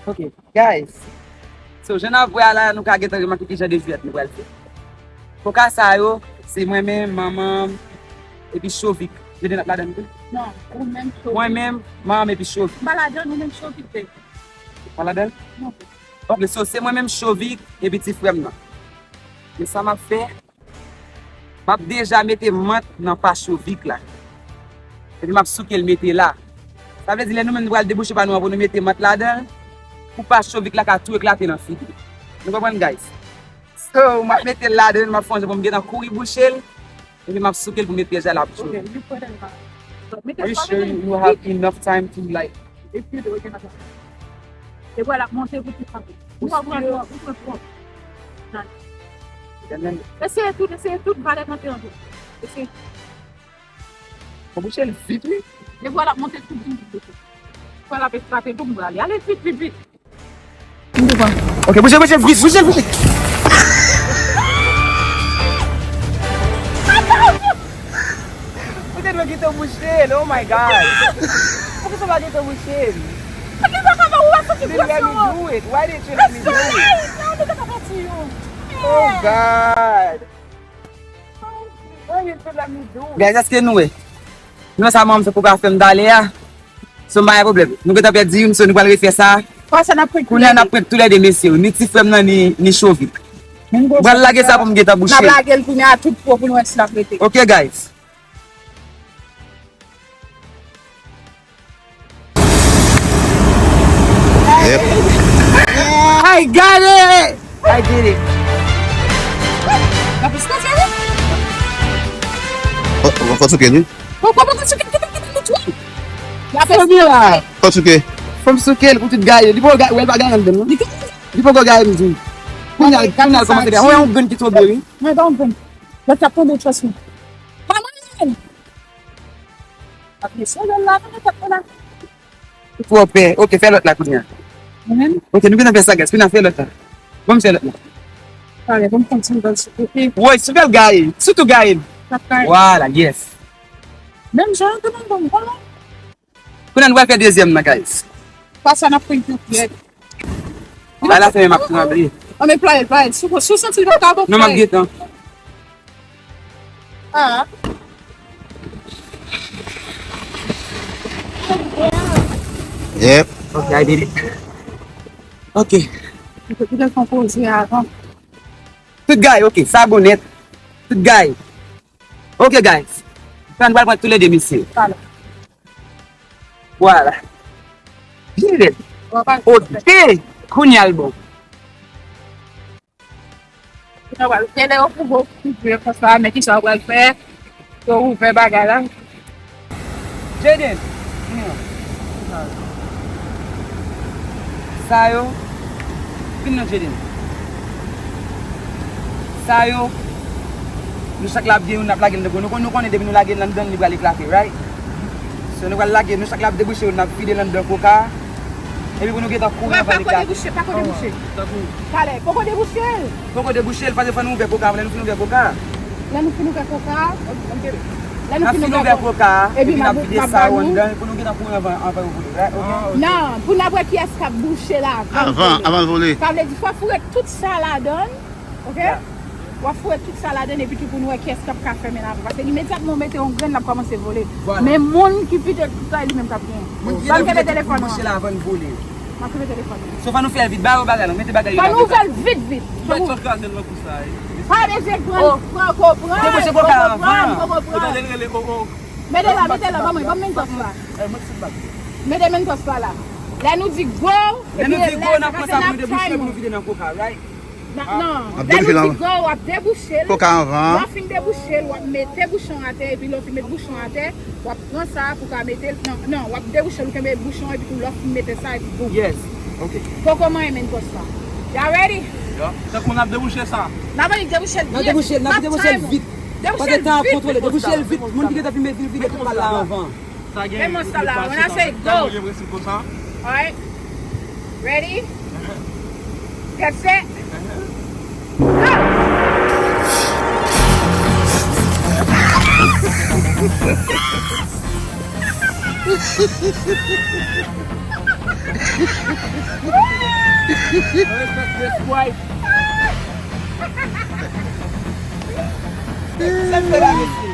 Ok, guys. So, jen ap wè la nou ka get remarke ki jen de jwet nou wèl fè. Koka sa yo, se mwen men, maman, epi Shovik. Je den ap la den pou? Non, ou men Shovik. Mwen men, maman epi Shovik. Baladen ou men Shovik te. Baladen? Non. Ok, so se mwen men Shovik epi ti frem nan. Me sa map fè, map deja mette mat nan pa Shovik la. Epi map souke l mette la. Sa vle di le nou men nou wèl debouche pa nou avon nou mette mat la den, pou pa Shovik la ka tou eklate nan fi. Nou kompon guys? So, map mette la den, map fonje pou m gen nan kouri bouchel, epi map souke l pou mette jel ap chou. Okay, you put it on. So, make Are you it sure you have enough time to like... if you do it, you can have it. Et voilà, montez vous tout frappé. Vous pouvez voir, vous pouvez voir. Essayez tout, va monter en tout. Essayez. Faut boucher le vite, oui. Et voilà, montez tout vite. Voilà, frapper tout, vous allez. Allez, vite. Ok, bouchez, vite. Peut-être que tu bouché, oh my god. Pourquoi ça va te boucher? You didn't let me do it. Why didn't you let me do it? Oh god. Why didn't you let me do it? Guys, est-ce que nous, nous savons que pour faire d'aller là, c'est pas un problème. Nous avons fait dire nous allons refaire ça. Ça n'a pris Qu'on a pris tous les deux messieurs, ni Tifrem ni Shovik. Bon laguer ça pour me get boucher. Na blague pour nous tout pour nous la prêter. Okay guys. Yep. I got it! I did it. La piste What's okay, dude? La From here lah. What's okay? From Sukel pour tout gars. Di po gars, well bagan dem. Di po go gars mzi. Kunyal comment dire. On gun qui to be. Mais don't bring. Le capot de trust me. Maman. Après ça, là, le capot là. Faut payer. OK, fais l'autre là kunya. OK, nous venons faire ça guys. Nous faire l'autre. Bon faire l'autre. Allez, vamos continuer dans ce côté. Ouais, super gars. Surtout gars. Voilà, yes. Même genre, tout le monde bon. Kunya nous va faire deuxième là guys. Passe à la print tout bien. À la fin m'a prendre. On met play. Sous senti le capot. Non m'a get. Ah. Yep. OK, I did it. OK. Il faut tout composer avant. Tout gars, OK, ça bonnet. Tout gars. OK guys. On va prendre tous les deux messieurs. Voilà. Did it. OK. Kunyal bon. On va le faire au pour faire ça, mais qui ça va le faire? Pour faire bagarre là. Jaden. Sa yo. Fin nan Jaden. Sa yo. Nou sak lap gen ou nap lagen de bon. Nou konen debi nou lagen lan don li bali klake, right? So nou bali lagen, nou sak lap debouche ou nap fide lan don koka. Epi pou nou get a kou nan bali klake. Pas qu'on déboucher. Allez, pourquoi déboucher? Poko debouche el fase fan nou ve koka, vle nou fin nou ve koka. Là nous finissons avec coca. Là nous Nap fin finissons nou ve avec koka, Et puis epi nap fide ma sa banou. wan dan, pou nou get a kou nan van ou vle, right? Ok? Non, pour n'avoir qui est-ce qu'a bouché là. Avant de voler. Ça veut dire qu'il faut fouiller toute ça la donne. OK? On va fouiller toute ça la donne et puis tu pour nous qui est-ce qu'a fait maintenant. Parce que immédiatement, mettez un grain, on a commencé à voler. Voilà. Mais mon qui peut être tout ça, lui-même, t'as bien. Dans le téléphone. Bouche la van vole. Je vais le téléphone. So fan nou fè vite, ba ou bagay lan, mette bagay Pas lan. nous faire vite. Pas des écrans. Prends. Débouche koka avant. Mettez là, vamos, mettre là. Mettez mentos là. Là nous dit go. Lè nou di go nan konsa pou nou debouche pou nou vide nan koka, right? Non, là déboucher nous là. dit go, on va déboucher. Coca avant. On fin déboucher, on va mettre bouchon à terre et puis l'autre mettre bouchon à terre. On va prendre ça pour qu'on mette non, on va déboucher le mettre bouchon et puis l'autre mettre ça et puis boum. Yes. OK. Comment est mentos ça? You ready? Donc on a débouché ça. N'a pas déboucher. Nan debouche vite. Pas de temps à contrôler, debouche vite. Moun ki te fi mette vide tout la avant. Ça gagne. Fais-moi ça là, on a fait go. Alright? Ready? Get set? Go! Respect the Sprite. Sen fè la, mesye.